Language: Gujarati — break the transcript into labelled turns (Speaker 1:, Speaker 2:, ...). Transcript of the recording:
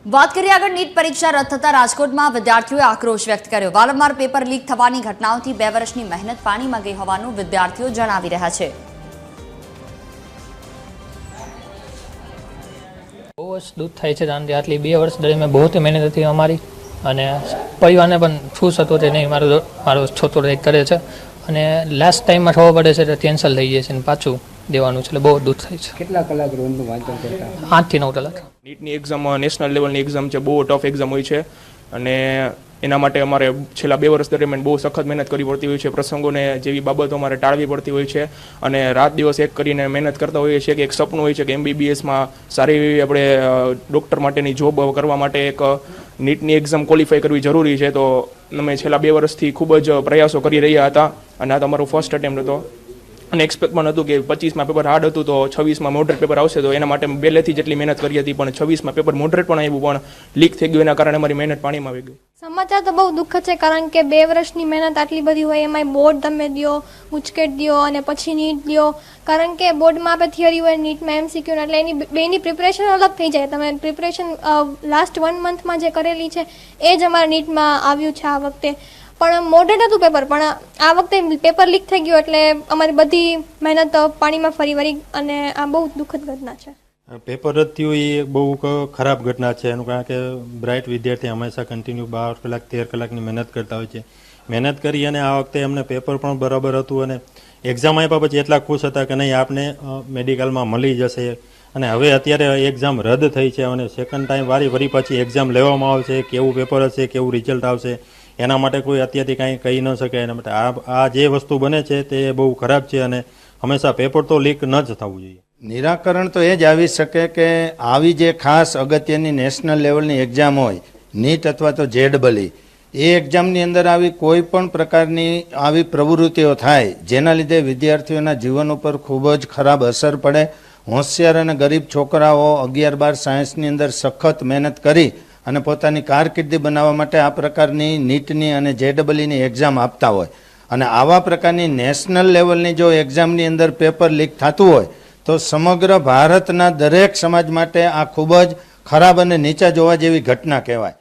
Speaker 1: વાત કરીએ આગળ નીટ પરીક્ષા રદ થતા રાજકોટમાં વિદ્યાર્થીઓએ આક્રોશ વ્યક્ત કર્યો। વારંવાર પેપર લીક થવાની ઘટનાઓથી 2 વર્ષની મહેનત પાણીમાં ગઈ હોવાનું વિદ્યાર્થીઓ જણાવી રહ્યા છે।
Speaker 2: બહુ જ દુઃખ થાય છે કારણ કે આટલી 2 વર્ષ દરમિયાન બહુ મહેનત હતી અમારી અને પરિવારને પણ ખુશ હતો કે નહીં મારો છોકરો એક કરે છે અને લાસ્ટ ટાઈમમાં ખબર પડે છે તો કેન્સલ થઈ જાય છે અને પાછું દેવાનું છે એટલે બહુ દુઃખ થાય છે।
Speaker 3: કેટલા કલાક રોજનું વાંચન કરતા?
Speaker 2: 8 થી 9 કલાક।
Speaker 4: નીટની એક્ઝામ નેશનલ લેવલની એક્ઝામ છે, બહુ ટફ એક્ઝામ હોય છે અને એના માટે અમારે છેલ્લા 2 વર્ષ દરમિયાન બહુ સખત મહેનત કરવી પડતી હોય છે। પ્રસંગોને જેવી બાબતો અમારે ટાળવી પડતી હોય છે અને રાત દિવસ એક કરીને મહેનત કરતા હોઈએ છીએ કે એક સપનું હોય છે કે MBBSમાં સારી એવી આપણે ડૉક્ટર માટેની જોબ કરવા માટે એક નીટની એક્ઝામ ક્વોલિફાય કરવી જરૂરી છે। તો અમે છેલ્લા 2 વર્ષથી ખૂબ જ પ્રયાસો કરી રહ્યા હતા અને આ તમારો ફર્સ્ટ અટેમ્પ્ટ હતો અને એક્સપેક્ટ પણ હતું કે 25માં પેપર હાર્ડ હતું તો 26માં મોડરેટ પેપર આવશે, તો એના માટે પહેલેથી જેટલી મહેનત કરી હતી પણ 26માં પેપર મોડરેટ પણ આવ્યું પણ લીક થઈ ગયું, એના કારણે અમારી મહેનત પાણીમાં આવી ગઈ।
Speaker 5: સમાચાર તો બહુ દુઃખ છે કારણ કે 2 વર્ષની મહેનત આટલી બધી હોય એમાંય બોર્ડ તમે દો, ઉચકેટ દો અને પછી નીટ દો, કારણ કે બોર્ડમાં આપણે થિયરી હોય, નીટમાં MCQ, એટલે એની બેની પ્રિપરેશન અલગ થઈ જાય। તમે પ્રિપરેશન લાસ્ટ 1 મંથમાં જે કરેલી છે એ જ અમારા નીટમાં આવ્યું છે આ વખતે, પણ મોડરેટ હતું પેપર પણ આ વખતે પેપર લીક થઈ ગયું એટલે અમારી બધી મહેનત પાણીમાં ફરી વળી અને આ બહુ દુઃખદ ઘટના છે।
Speaker 6: પેપર રદ થયું એ બહુ ખરાબ ઘટના છે એનું, કારણ કે બ્રાઇટ વિદ્યાર્થી હંમેશા કન્ટિન્યુ 12 કલાક 13 કલાકની મહેનત કરતા હોય છે। મહેનત કરી અને આ વખતે એમને પેપર પણ બરાબર હતું અને એક્ઝામ આપ્યા પછી એટલા ખુશ હતા કે નહીં આપને મેડિકલમાં મળી જશે અને હવે અત્યારે એક્ઝામ રદ થઈ છે અને સેકન્ડ ટાઈમ વરી પછી એક્ઝામ લેવામાં આવશે, કેવું પેપર હશે, કેવું રિઝલ્ટ આવશે એના માટે કોઈ અત્યારથી કાંઈ કહી ન શકે। એના માટે આ જે વસ્તુ બને છે તે બહુ ખરાબ છે અને હંમેશા પેપર તો લીક ન જ થવું જોઈએ।
Speaker 7: નિરાકરણ તો એ જ આવી શકે કે આવી જે ખાસ અગત્યની નેશનલ લેવલની એક્ઝામ હોય, નીટ અથવા તો JEE, એ એક્ઝામની અંદર આવી કોઈ પણ પ્રકારની આવી પ્રવૃત્તિઓ થાય જેના લીધે વિદ્યાર્થીઓના જીવન ઉપર ખૂબ જ ખરાબ અસર પડે। હોશિયાર અને ગરીબ છોકરાઓ 11-12 સાયન્સની અંદર સખત મહેનત કરી અને પોતાની કારકિર્દી બનાવવા માટે આ પ્રકારની નીટની અને JEEની એક્ઝામ આપતા હોય અને આવા પ્રકારની નેશનલ લેવલની જો એક્ઝામની અંદર પેપર લીક થતું હોય તો સમગ્ર ભારતના દરેક સમાજ માટે આ ખૂબ જ ખરાબ અને નીચા જોવા જેવી ઘટના કહેવાય।